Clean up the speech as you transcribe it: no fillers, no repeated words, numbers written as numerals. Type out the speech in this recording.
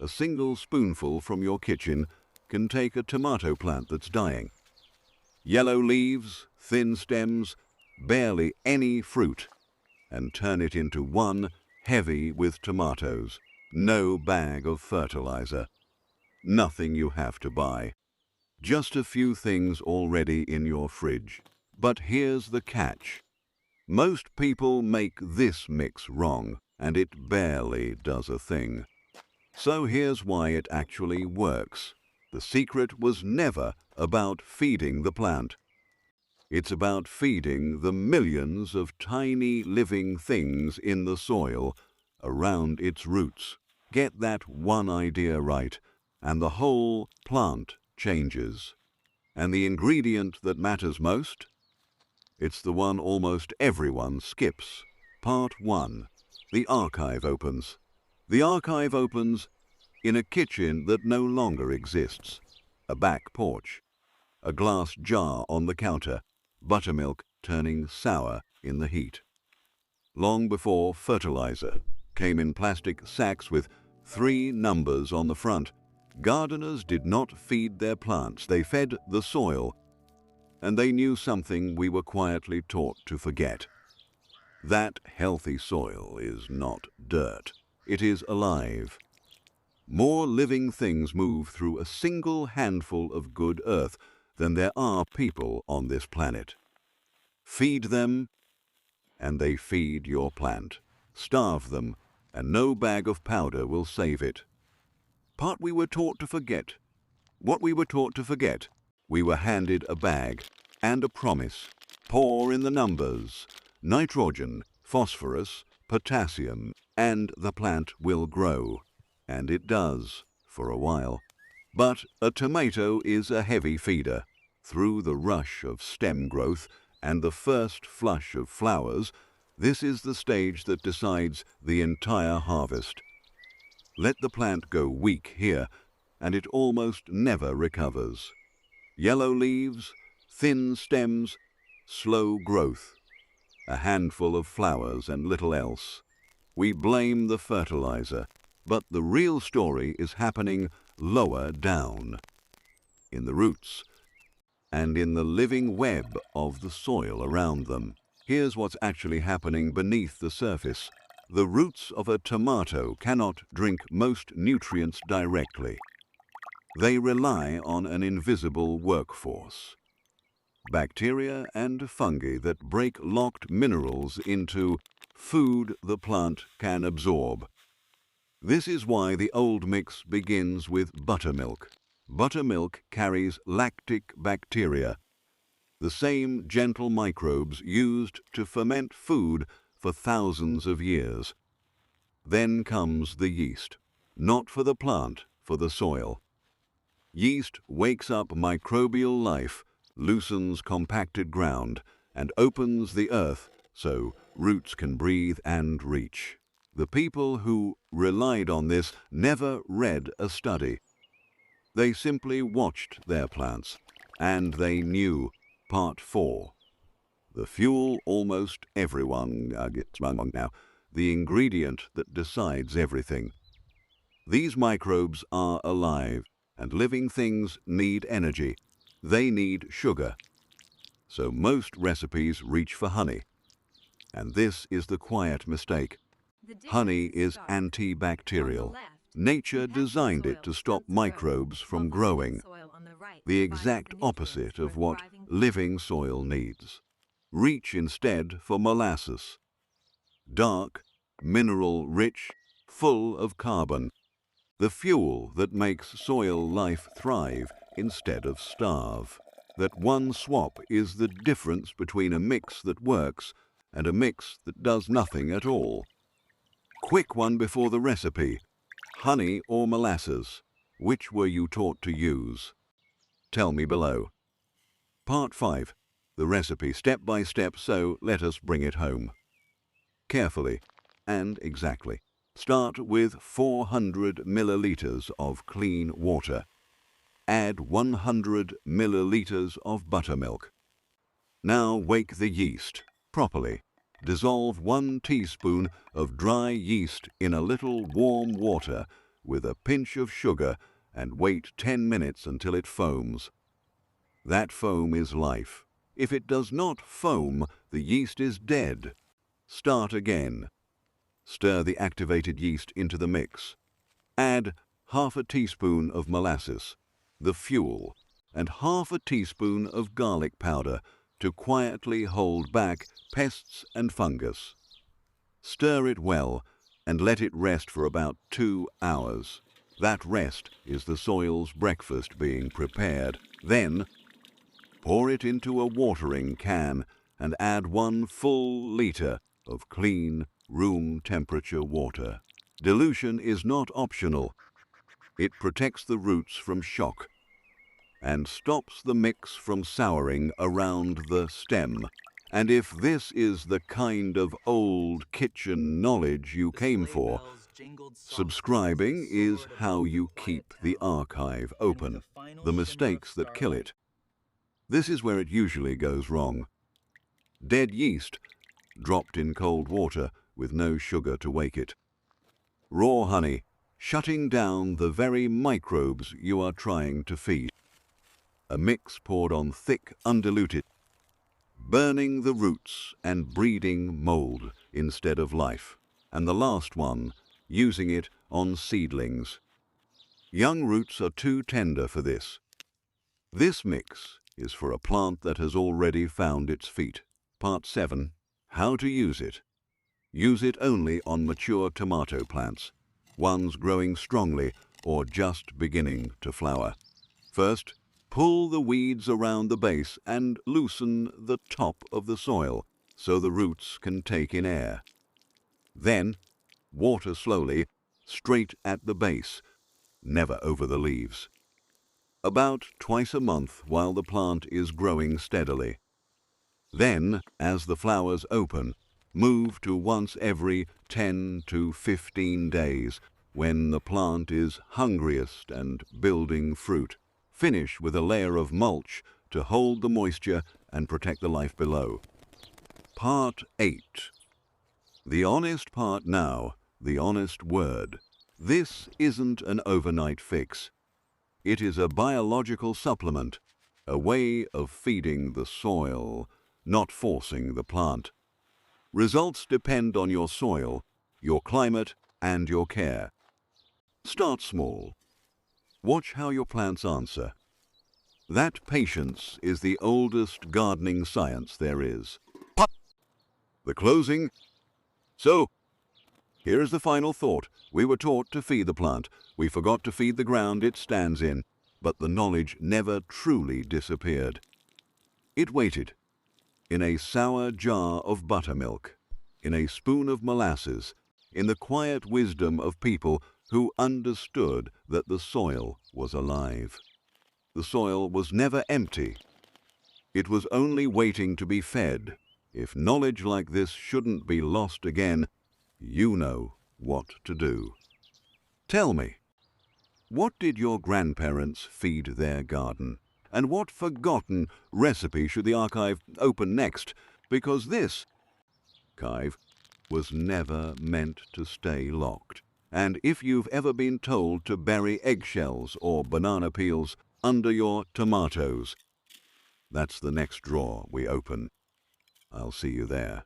A single spoonful from your kitchen can take a tomato plant that's dying. Yellow leaves, thin stems, barely any fruit, and turn it into one heavy with tomatoes. No bag of fertilizer. Nothing you have to buy. Just a few things already in your fridge. But here's the catch. Most people make this mix wrong, and it barely does a thing. So here's why it actually works. The secret was never about feeding the plant. It's about feeding the millions of tiny living things in the soil around its roots. Get that one idea right, and the whole plant changes. And the ingredient that matters most? It's the one almost everyone skips. Part 1. The archive opens. The archive opens in a kitchen that no longer exists. A back porch. A glass jar on the counter. Buttermilk turning sour in the heat. Long before fertilizer came in plastic sacks with 3 numbers on the front, gardeners did not feed their plants, they fed the soil, and they knew something we were quietly taught to forget. That healthy soil is not dirt, it is alive. More living things move through a single handful of good earth than there are people on this planet. Feed them, and they feed your plant. Starve them, and no bag of powder will save it. Part we were taught to forget. What we were taught to forget, we were handed a bag and a promise. Pour in the numbers, nitrogen, phosphorus, potassium, and the plant will grow. And it does, for a while. But a tomato is a heavy feeder. Through the rush of stem growth and the first flush of flowers, this is the stage that decides the entire harvest. Let the plant go weak here, and it almost never recovers. Yellow leaves, thin stems, slow growth. A handful of flowers and little else. We blame the fertilizer, but the real story is happening lower down, in the roots, and in the living web of the soil around them. Here's what's actually happening beneath the surface. The roots of a tomato cannot drink most nutrients directly. They rely on an invisible workforce. Bacteria and fungi that break locked minerals into food the plant can absorb. This is why the old mix begins with buttermilk. Buttermilk carries lactic bacteria, the same gentle microbes used to ferment food for thousands of years. Then comes the yeast, not for the plant, for the soil. Yeast wakes up microbial life, loosens compacted ground, and opens the earth so roots can breathe and reach. The people who relied on this never read a study. They simply watched their plants, and they knew. Part 4. The fuel almost everyone gets wrong now. The ingredient that decides everything. These microbes are alive, and living things need energy. They need sugar. So most recipes reach for honey. And this is the quiet mistake. Honey is antibacterial. Nature designed it to stop microbes from growing. The exact opposite of what living soil needs. Reach instead for molasses. Dark, mineral-rich, full of carbon. The fuel that makes soil life thrive instead of starve. That one swap is the difference between a mix that works and a mix that does nothing at all. Quick one before the recipe. Honey or molasses? Which were you taught to use? Tell me below. Part 5. The recipe step by step, so let us bring it home. Carefully and exactly. Start with 400 milliliters of clean water. Add 100 milliliters of buttermilk. Now wake the yeast properly. Dissolve 1 teaspoon of dry yeast in a little warm water with a pinch of sugar and wait 10 minutes until it foams. That foam is life. If it does not foam, the yeast is dead. Start again. Stir the activated yeast into the mix. Add half a teaspoon of molasses, the fuel, and half a teaspoon of garlic powder to quietly hold back pests and fungus. Stir it well and let it rest for about 2 hours. That rest is the soil's breakfast being prepared. Then, pour it into a watering can and add 1 full liter of clean, room temperature water. Dilution is not optional. It protects the roots from shock and stops the mix from souring around the stem. And if this is the kind of old kitchen knowledge you came for, subscribing is how you keep the archive open. The mistakes that kill it. This is where it usually goes wrong. Dead yeast, dropped in cold water with no sugar to wake it. Raw honey, shutting down the very microbes you are trying to feed. A mix poured on thick, undiluted, burning the roots and breeding mold instead of life. And the last one, using it on seedlings. Young roots are too tender for this. This mix is for a plant that has already found its feet. Part 7. How to use it. Use it only on mature tomato plants, ones growing strongly or just beginning to flower. First, pull the weeds around the base and loosen the top of the soil so the roots can take in air. Then, water slowly, straight at the base, never over the leaves. About twice a month while the plant is growing steadily. Then, as the flowers open, move to once every 10 to 15 days when the plant is hungriest and building fruit. Finish with a layer of mulch to hold the moisture and protect the life below. Part 8. The honest part now, the honest word. This isn't an overnight fix. It is a biological supplement, a way of feeding the soil, not forcing the plant. Results depend on your soil, your climate, and your care. Start small. Watch how your plants answer. That patience is the oldest gardening science there is. The closing. So, here is the final thought. We were taught to feed the plant. We forgot to feed the ground it stands in, but the knowledge never truly disappeared. It waited. In a sour jar of buttermilk, in a spoon of molasses, in the quiet wisdom of people who understood that the soil was alive. The soil was never empty. It was only waiting to be fed. If knowledge like this shouldn't be lost again, you know what to do. Tell me, what did your grandparents feed their garden? And what forgotten recipe should the archive open next? Because this archive was never meant to stay locked. And if you've ever been told to bury eggshells or banana peels under your tomatoes, that's the next drawer we open. I'll see you there.